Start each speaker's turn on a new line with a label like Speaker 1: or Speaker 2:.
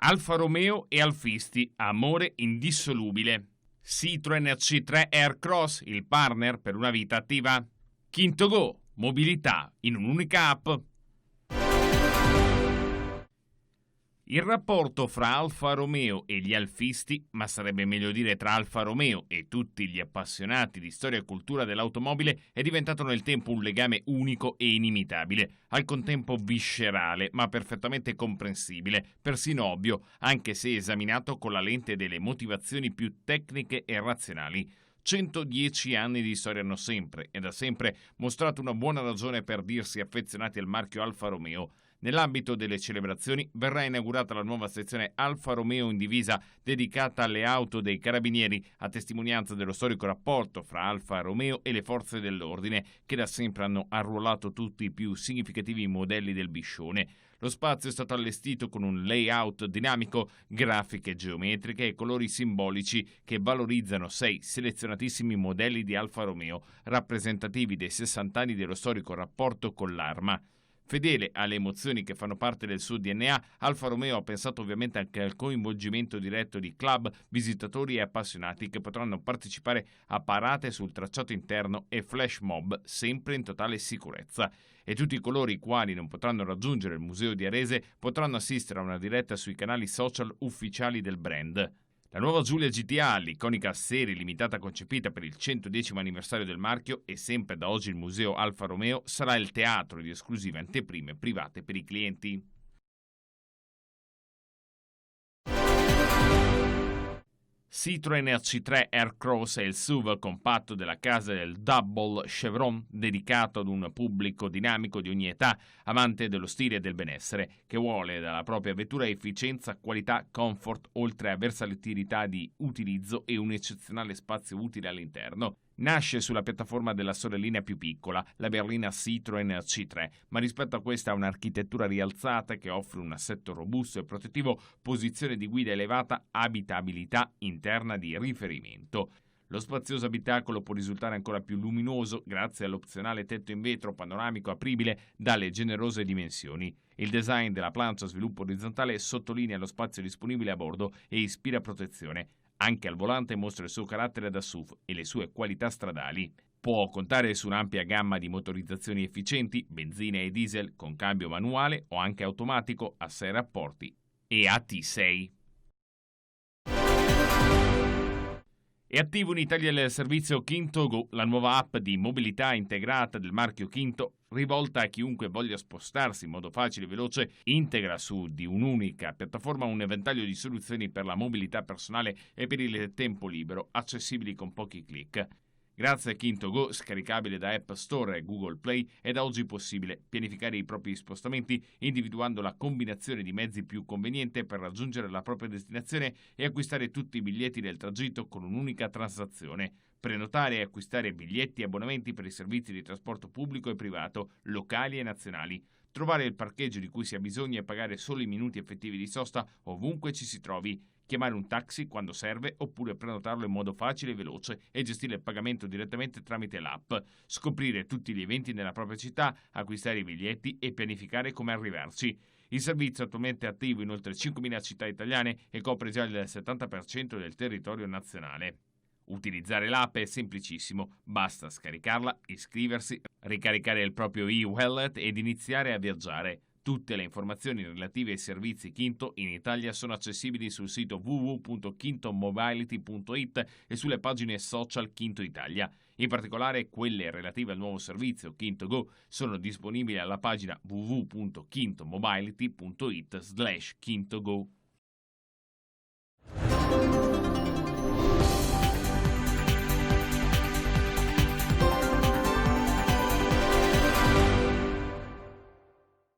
Speaker 1: Alfa Romeo e Alfisti, amore indissolubile. Citroen C3 Aircross, il partner per una vita attiva. KintoGo, mobilità in un'unica app. Il rapporto fra Alfa Romeo e gli alfisti, ma sarebbe meglio dire tra Alfa Romeo e tutti gli appassionati di storia e cultura dell'automobile, è diventato nel tempo un legame unico e inimitabile, al contempo viscerale, ma perfettamente comprensibile, persino ovvio, anche se esaminato con la lente delle motivazioni più tecniche e razionali. 110 anni di storia hanno sempre e da sempre mostrato una buona ragione per dirsi affezionati al marchio Alfa Romeo. Nell'ambito delle celebrazioni verrà inaugurata la nuova sezione Alfa Romeo in divisa dedicata alle auto dei carabinieri, a testimonianza dello storico rapporto fra Alfa Romeo e le forze dell'ordine, che da sempre hanno arruolato tutti i più significativi modelli del Biscione. Lo spazio è stato allestito con un layout dinamico, grafiche geometriche e colori simbolici che valorizzano 6 selezionatissimi modelli di Alfa Romeo, rappresentativi dei 60 anni dello storico rapporto con l'arma. Fedele alle emozioni che fanno parte del suo DNA, Alfa Romeo ha pensato ovviamente anche al coinvolgimento diretto di club, visitatori e appassionati che potranno partecipare a parate sul tracciato interno e flash mob sempre in totale sicurezza. E tutti coloro i quali non potranno raggiungere il museo di Arese potranno assistere a una diretta sui canali social ufficiali del brand. La nuova Giulia GTA, l'iconica serie limitata concepita per il 110° anniversario del marchio e sempre da oggi il museo Alfa Romeo, sarà il teatro di esclusive anteprime private per i clienti. Citroen C3 Aircross è il SUV compatto della casa del Double Chevron, dedicato ad un pubblico dinamico di ogni età, amante dello stile e del benessere, che vuole dalla propria vettura efficienza, qualità, comfort, oltre a versatilità di utilizzo e un eccezionale spazio utile all'interno. Nasce sulla piattaforma della sorellina più piccola, la berlina Citroen C3, ma rispetto a questa ha un'architettura rialzata che offre un assetto robusto e protettivo, posizione di guida elevata, abitabilità interna di riferimento. Lo spazioso abitacolo può risultare ancora più luminoso grazie all'opzionale tetto in vetro panoramico apribile dalle generose dimensioni. Il design della plancia a sviluppo orizzontale sottolinea lo spazio disponibile a bordo e ispira protezione. Anche al volante mostra il suo carattere da SUV e le sue qualità stradali. Può contare su un'ampia gamma di motorizzazioni efficienti, benzina e diesel con cambio manuale o anche automatico a 6 rapporti e AT6. È attivo in Italia il servizio KintoGo, la nuova app di mobilità integrata del marchio Kinto, rivolta a chiunque voglia spostarsi in modo facile e veloce. Integra su di un'unica piattaforma un eventaglio di soluzioni per la mobilità personale e per il tempo libero, accessibili con pochi clic. Grazie a KintoGo, scaricabile da App Store e Google Play, è da oggi possibile pianificare i propri spostamenti individuando la combinazione di mezzi più conveniente per raggiungere la propria destinazione e acquistare tutti i biglietti del tragitto con un'unica transazione. Prenotare e acquistare biglietti e abbonamenti per i servizi di trasporto pubblico e privato, locali e nazionali. Trovare il parcheggio di cui si ha bisogno e pagare solo i minuti effettivi di sosta ovunque ci si trovi. Chiamare un taxi quando serve oppure prenotarlo in modo facile e veloce e gestire il pagamento direttamente tramite l'app. Scoprire tutti gli eventi nella propria città, acquistare i biglietti e pianificare come arrivarci. Il servizio è attualmente attivo in oltre 5.000 città italiane e copre già il 70% del territorio nazionale. Utilizzare l'app è semplicissimo, basta scaricarla, iscriversi, ricaricare il proprio e-wallet ed iniziare a viaggiare. Tutte le informazioni relative ai servizi Kinto in Italia sono accessibili sul sito www.kintomobility.it e sulle pagine social Kinto Italia. In particolare, quelle relative al nuovo servizio KintoGo sono disponibili alla pagina www.kintomobility.it/KintoGo.